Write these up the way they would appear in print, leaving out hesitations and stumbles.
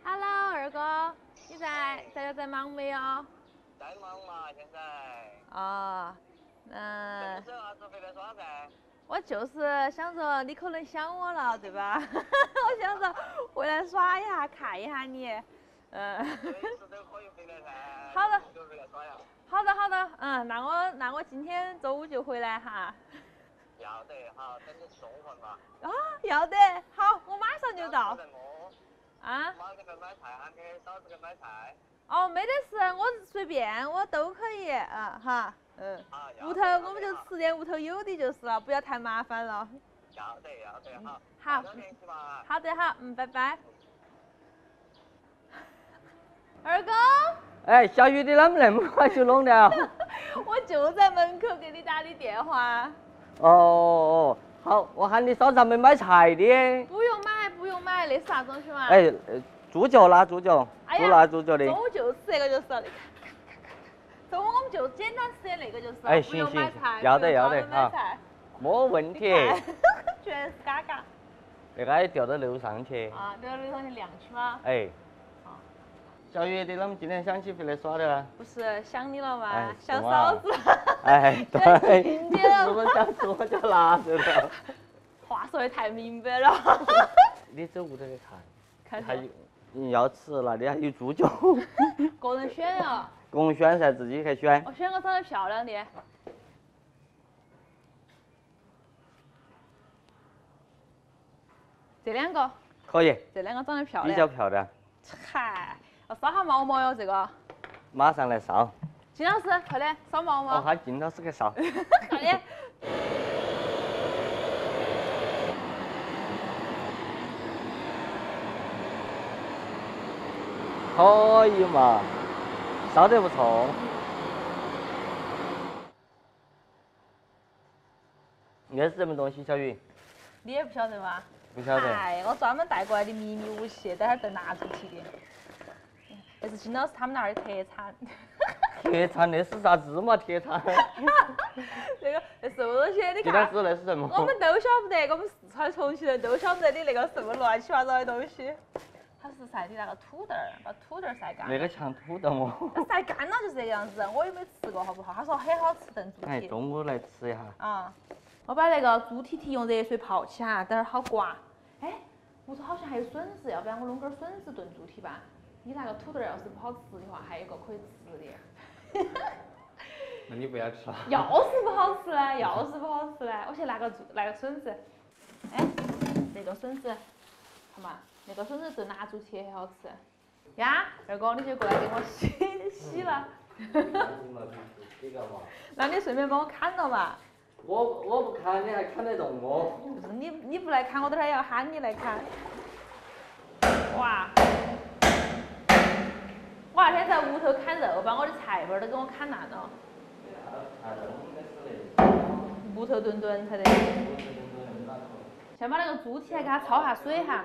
Hello，二哥，你在忙没有？在忙嘛，现在。哦，这有啥子回来耍噻？我就是想着你可能想我了，对吧？我想着回来耍一下，看一下你。随时都可以回来噻。好的。就回来耍呀。好的，那我今天周五就回来哈。要得，好，等你送货嘛。啊，要得，好，我马上就到。啊？妈给他买菜，喊你嫂子给买菜。哦，没得事，我随便，我都可以，哈，屋头我们就吃点屋头有的就是了，不要太麻烦了。要得，好。好。早点联系嘛。好的，好，拜拜。二哥。哎，小雨，你啷么那么快就弄了？我就在门口给你打的电话。哦，好，我喊你嫂子还没买菜的。不用买，那是啥东西嘛？哎，猪脚啦，猪脚，哎呀，猪辣猪脚的。中午就吃这个就是了，你看。中午我们就简单吃点那个就是了，哎，不用买菜，要得啊，没问题。全是嘎嘎。那个还掉到楼上去。啊，掉到楼上去晾去吗？哎。小雨，你啷么今天想起回来耍的啊？不是想你了吗？哎，想嫂子。哎，对。今天如果想吃我就拿着了。话说的太明白了。你走屋头去看。还有，你要吃那里还有猪脚。个人选啊。共选噻，自己去选。我选个长得漂亮的。这两个。可以。这两个长得漂亮。比较漂亮。嗨，要烧下毛毛哟，这个。马上来烧。金老师，快点烧毛毛。哦，喊金老师去烧。快点。可以嘛，烧得不错。那是什么东西，小雨？你也不晓得吗？不晓得。哎，我专门带过来的秘密武器，等会儿炖蜡烛提的。这是金老师他们那儿的特产。铁铲那是啥子嘛？铁铲。那什么东西？你看。金老师那是什么？我们都晓不得，我们四川重庆人都晓不得你那个什么乱七八糟的东西。它是晒的那个土豆儿，把土豆儿晒干。那个像土豆么？晒干了就是这个样子，我也没吃过，好不好？他说很好吃，炖猪蹄。哎，中午来吃一下。啊，我把那个猪蹄用热水泡起哈，等会儿好刮。哎，屋头好像还有笋子，要不然我弄根笋子炖猪蹄吧。你那个土豆要是不好吃的话，还有个可以吃的。那你不要吃了。要是不好吃呢？我去拿个笋子。哎，那个笋子，看嘛，那个笋子炖蜡烛蹄很好吃。呀，二哥，你就过来给我洗了。那你顺便帮我砍了嘛。我不砍，你还砍得动我？不是你不来砍，我等会儿要喊你来砍。哇！我那天在屋头砍肉，把我的菜瓣都给我砍烂了。木头墩才得。先把那个猪蹄还给它焯下水哈。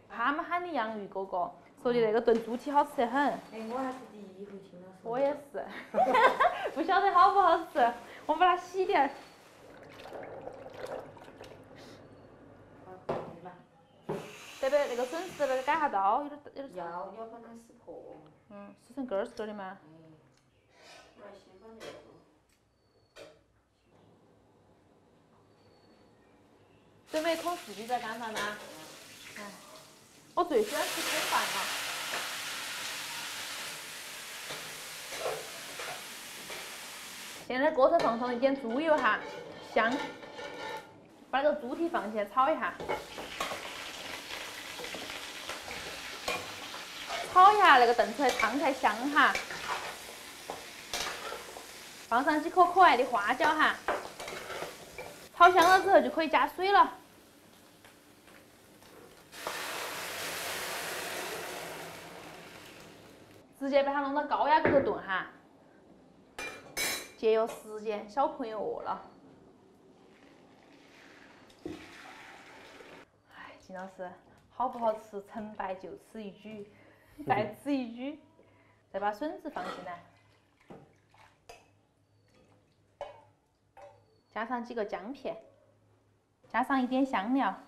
他们喊你洋芋哥哥，说的那个炖猪蹄好吃得很。哎，我还是第一回听到说。我也是，不晓得好不好吃，我把它洗点。对不对？那个笋丝那个改下刀，有点。要把它撕破。撕成根儿的吗？我要先把那个。准备捅四季在干饭吗？哎，我最喜欢吃葱饭了。现在锅头放上一点猪油哈，香。把那个猪蹄放进去炒一下。炒一下那个炖出来汤才香哈。放上几颗可爱的花椒哈。炒香了之后就可以加水了。直接把它弄到高压锅头炖哈。节约时间，小朋友饿了。哎，金老师，好不好吃？成败就此一举，在此一举。再把笋子放进来，加上几个姜片，加上一点香料。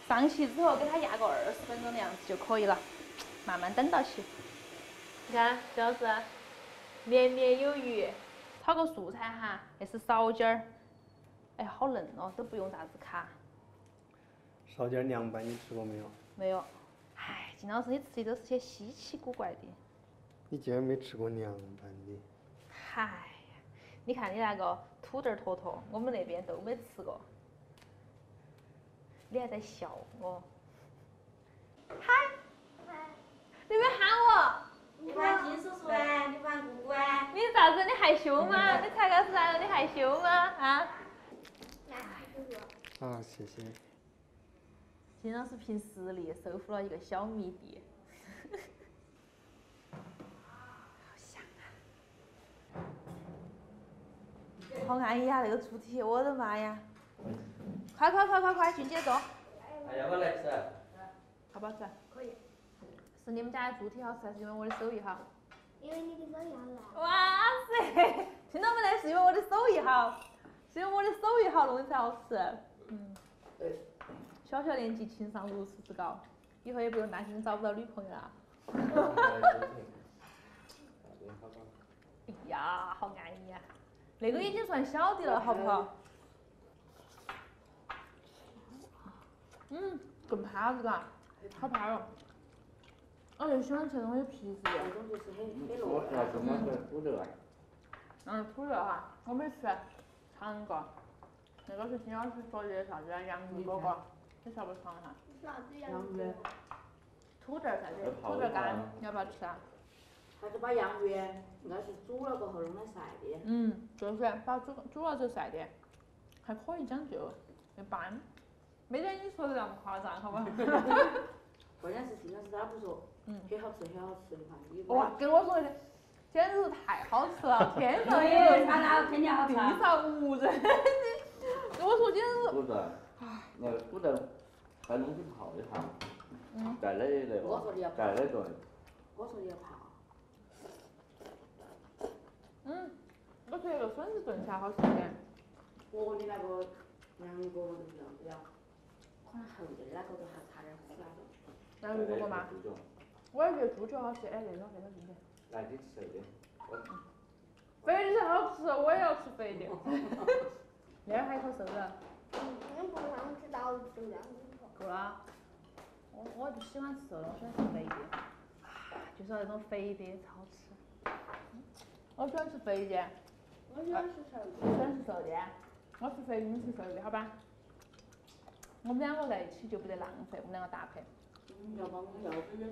上气之后给它压个20分钟的样子就可以了，慢慢等到起。你看，这样子绵绵有余。炒个素菜哈，那是苕尖儿，哎，好嫩哦，都不用啥子卡。苕尖凉拌你吃过没有？没有。唉，金老师，你吃的都是些稀奇古怪的。你竟然没吃过凉拌的？嗨呀，你看你那个土豆坨坨，我们那边都没吃过。你还在笑我？嗨，你没喊我？你喊金叔叔啊，你喊姑姑啊。你咋子？你害羞吗？你才刚是来了，你害羞吗？啊？啊，谢谢。金老师凭实力收服了一个小迷弟。好安逸啊，那个猪蹄，我的妈呀！快，俊姐坐。还要不要来吃？好不好吃？可以。是你们家的猪蹄好吃，还是因为我的手艺好？因为你的手艺好烂。哇塞，听到没得？是因为我的手艺好，是因为我的手艺好弄的才好吃。小小年纪情商如此之高，以后也不用担心找不到女朋友了。哎呀，好安逸啊！那个已经算小的了，好不好？更怕这个，好怕哦。我就喜欢吃那种有皮子的。那种就是很我是要怎么个土豆啊？土豆哈，我没吃，尝一个。那个是金老师说的啥子洋芋果果，你晓不尝一下？啥子呀？土豆啥子？土豆干，你要不要吃啊？还是把洋芋应该是煮了过后弄的晒的。就是把煮了就晒的，还可以讲究，一般，没得你说的那么夸张，好不好？关键是金老师他不说，很好吃，很好吃，你看你。哇，跟我说的，简直是太好吃了，天上有他那肯定好吃。地上无人。跟我说简直是。土豆，那个土豆，把东西泡一下，再来那个，再来炖。我说你要泡。我觉得那个笋子炖起来好吃点。我的那个洋芋果果就是这样子呀，可能后头那个都还差点苦那个。洋芋果果吗？我也觉得猪脚好吃，哎，那种进去。来，你吃肥的。肥的才好吃，我也要吃肥的。那儿还有口瘦肉。你不让知道就让你说。够了。我就喜欢吃瘦肉，我喜欢吃肥的。就是那种肥的超好吃。我喜欢吃肥的。我喜欢吃瘦的。你喜欢吃瘦的？我吃肥的，你吃瘦的，好吧？我们两个在一起就不得浪费，我们两个搭配。要把我们要不也，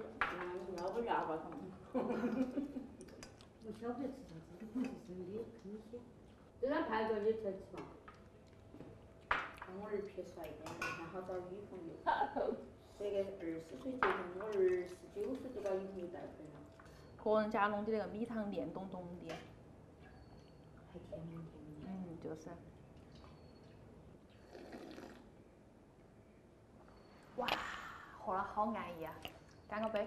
要不牙吧他们。我晓得吃啥子，不是生的，坑些。这张牌照你才吃嘛？把我儿撇出来一点，然后找女朋友。这个20岁结婚，我29岁就把女朋友带回来了。个人家弄的那个米汤面咚咚的。还甜甜的。就是。哇，喝了好安逸啊！干个杯。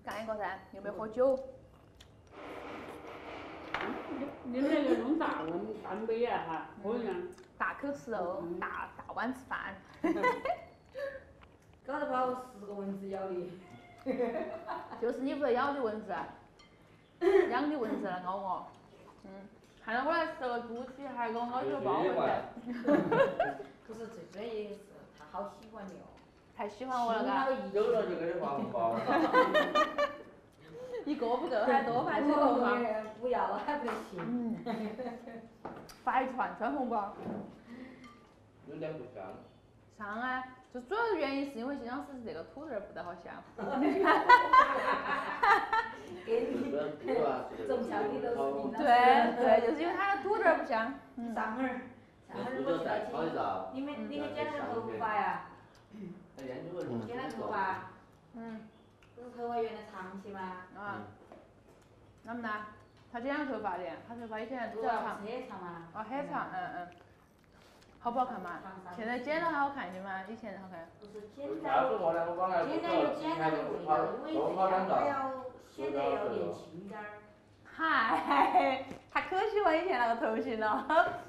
干一个噻，又没喝酒。你那个弄大碗3杯啊哈，可以啊。大口吃肉，大碗吃饭。搞得把我10个蚊子咬的。就是你不是咬的蚊子，养的蚊子来咬我。看到我来吃个猪蹄，还给我咬起个包蚊子。可是最主要也是他好喜欢你哦。太喜欢我了嘎。有了就给你发红包。一个不够，还多发几个嘛。不要了还不行。发一串红包。有点不香。香啊，就主要的原因是因为金老师这个土豆不得好香。给你种小的都是对，就是因为它的土豆不香。上儿我知道你们剪了头发呀？剪了头发。不是头发原来长些吗？那么呢？他剪了头发的，他头发以前比较长。很长嘛。很长，好不好看嘛？现在剪了还好看些吗？以前好看。不是剪了又剪了又味道，因为这样还要显得要年轻点儿。嗨，他可喜欢以前那个头型了。